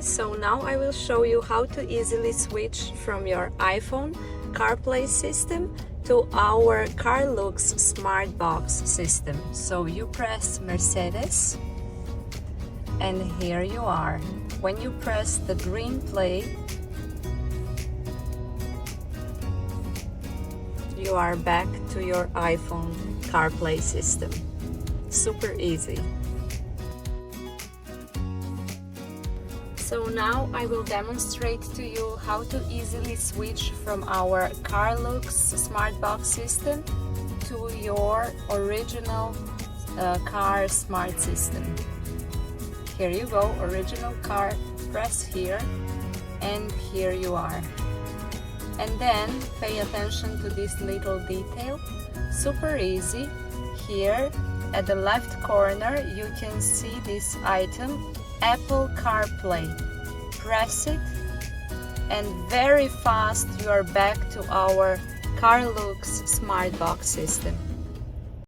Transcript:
So now I will show you how to easily switch from your iPhone CarPlay system to our CARLUEX Smart Box system. So you press Mercedes and here you are. When you press the green play, you are back to your iPhone CarPlay system. Super easy. So now I will demonstrate to you how to easily switch from our CARLUEX Smart Box system to your original car smart system. Here you go, original car, press here and here you are. And then pay attention to this little detail, super easy. Here at the left corner you can see this item, Apple CarPlay. Press it and very fast you are back to our CARLUEX Smart Box system.